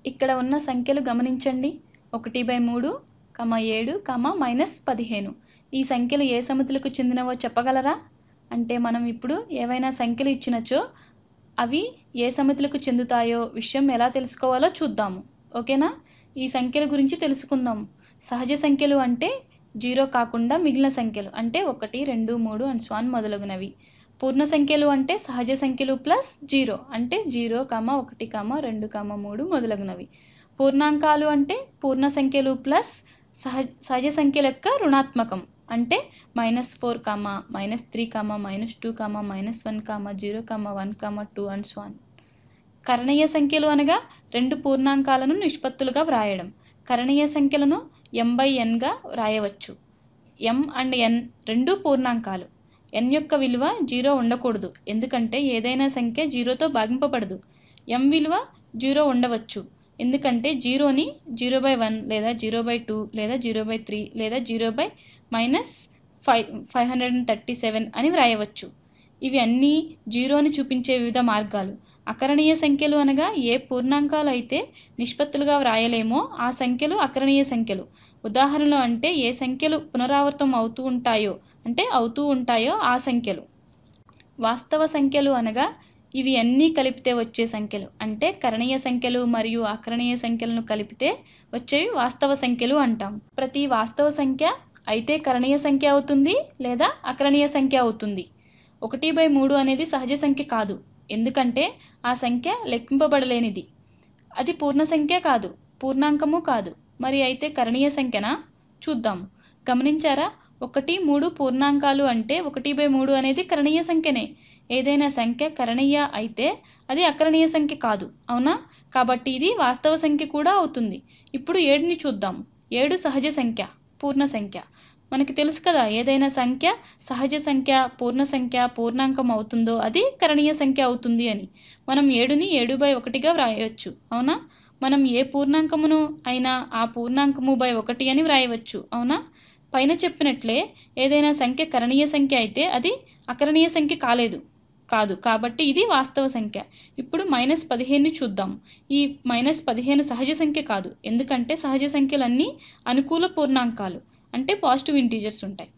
ఇక్కడ ఉన్న సంఖ్యలు గమనించండి. 1/3, 7, -15. ఈ సంఖ్యలు ఏ సమితులకు చెందినవో చెప్పగలరా? అంటే మనం ఇప్పుడు ఏవైనా సంఖ్యలు ఇచ్చినచో అవి ఏ సమితులకు చెందుతాయో విషయం ఎలా తెలుసుకోవాలో చూద్దాము. ఓకేనా? ఈ సంఖ్యల గురించి తెలుసుకుందాం. సహజ సంఖ్యలు అంటే 0 కాకుండా మిగిలిన సంఖ్యలు, అంటే 1, 2, 3 అండ్ సో ఆన్ మొదలగునవి. పూర్ణ సంఖ్యలు అంటే సహజ సంఖ్యలు ప్లస్ 0, అంటే 0, 1, 2, 3 మొదలగునవి. పూర్ణాంకాలు అంటే పూర్ణ సంఖ్యలు ప్లస్ సహజ సంఖ్యల యొక్క రుణాత్మకం, అంటే -4, -3, -2, -1, 0, 1, 2 అండ్ సో ఆన్. కరణీయ సంఖ్యలు అనగా రెండు పూర్ణాంకాలను నిష్పత్తులుగా వ్రాయడం. కరణీయ సంఖ్యలను m/n వ్రాయవచ్చు. m అండ్ n రెండు పూర్ణాంకాలు. n యొక్క విలువ 0 ఉండకూడదు, ఎందుకంటే ఏదైనా సంఖ్య 0తో భాగింపబడదు. m విలువ 0 ఉండవచ్చు, ఎందుకంటే 0ని 0/1 లేదా 0/2 లేదా 0/3 లేదా 0/-537 అని వ్రాయవచ్చు. ఇవి అన్నీ 0ని చూపించే వివిధ మార్గాలు. అకరణీయ సంఖ్యలు అనగా ఏ పూర్ణాంకాలు అయితే నిష్పత్తులుగా వ్రాయలేమో ఆ సంఖ్యలు అకరణీయ సంఖ్యలు. ఉదాహరణలు అంటే ఏ సంఖ్యలు పునరావృతం అవుతూ ఉంటాయో ఆ సంఖ్యలు. వాస్తవ సంఖ్యలు అనగా ఇవి అన్నీ కలిపితే వచ్చే సంఖ్యలు, అంటే కరణీయ సంఖ్యలు మరియు అకరణీయ సంఖ్యలను కలిపితే వచ్చేవి వాస్తవ సంఖ్యలు అంటాం. ప్రతి వాస్తవ సంఖ్య అయితే కరణీయ సంఖ్య అవుతుంది లేదా అకరణీయ సంఖ్య అవుతుంది. 1/3 అనేది సహజ సంఖ్య కాదు, ఎందుకంటే ఆ సంఖ్య లెక్కింపబడలేనిది. అది పూర్ణ సంఖ్య కాదు, పూర్ణాంకము కాదు. మరి అయితే కరణీయ సంఖ్యనా? చూద్దాము. గమనించారా? 1, 3 పూర్ణాంకాలు అంటే 1/3 అనేది కరణీయ సంఖ్యనే. ఏదైనా సంఖ్య కరణీయ అయితే అది అకరణీయ సంఖ్య కాదు, అవునా? కాబట్టి ఇది వాస్తవ సంఖ్య కూడా అవుతుంది. ఇప్పుడు 7ని చూద్దాం. 7 సహజ సంఖ్య, పూర్ణ సంఖ్య. మనకి తెలుసు కదా, ఏదైనా సంఖ్య సహజ సంఖ్య, పూర్ణ సంఖ్య, పూర్ణాంకం అవుతుందో అది కరణీయ సంఖ్య అవుతుంది అని. మనం 7ని 7/1గా వ్రాయవచ్చు, అవునా? మనం ఏ పూర్ణాంకమును అయినా ఆ పూర్ణాంకము /1 అని వ్రాయవచ్చు, అవునా? పైన చెప్పినట్లే ఏదైనా సంఖ్య కరణీయ సంఖ్య అయితే అది అకరణీయ సంఖ్య కాదు, కాబట్టి ఇది వాస్తవ సంఖ్య. ఇప్పుడు -15ని చూద్దాం. ఈ -15 సహజ సంఖ్య కాదు, ఎందుకంటే సహజ సంఖ్యలన్నీ అనుకూల పూర్ణాంకాలు, అంటే పాజిటివ్ ఇంటీజర్స్ ఉంటాయి.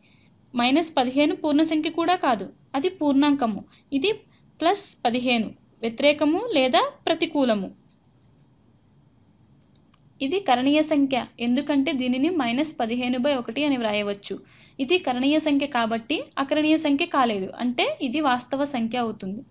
-15 పూర్ణ సంఖ్య కూడా కాదు, అది పూర్ణాంకము. ఇది +15 వ్యతిరేకము లేదా ప్రతికూలము. ఇది కరణీయ సంఖ్య, ఎందుకంటే దీనిని -15/1 అని వ్రాయవచ్చు. ఇది కరణీయ సంఖ్య కాబట్టి అకరణీయ సంఖ్య కాలేదు, అంటే ఇది వాస్తవ సంఖ్య అవుతుంది.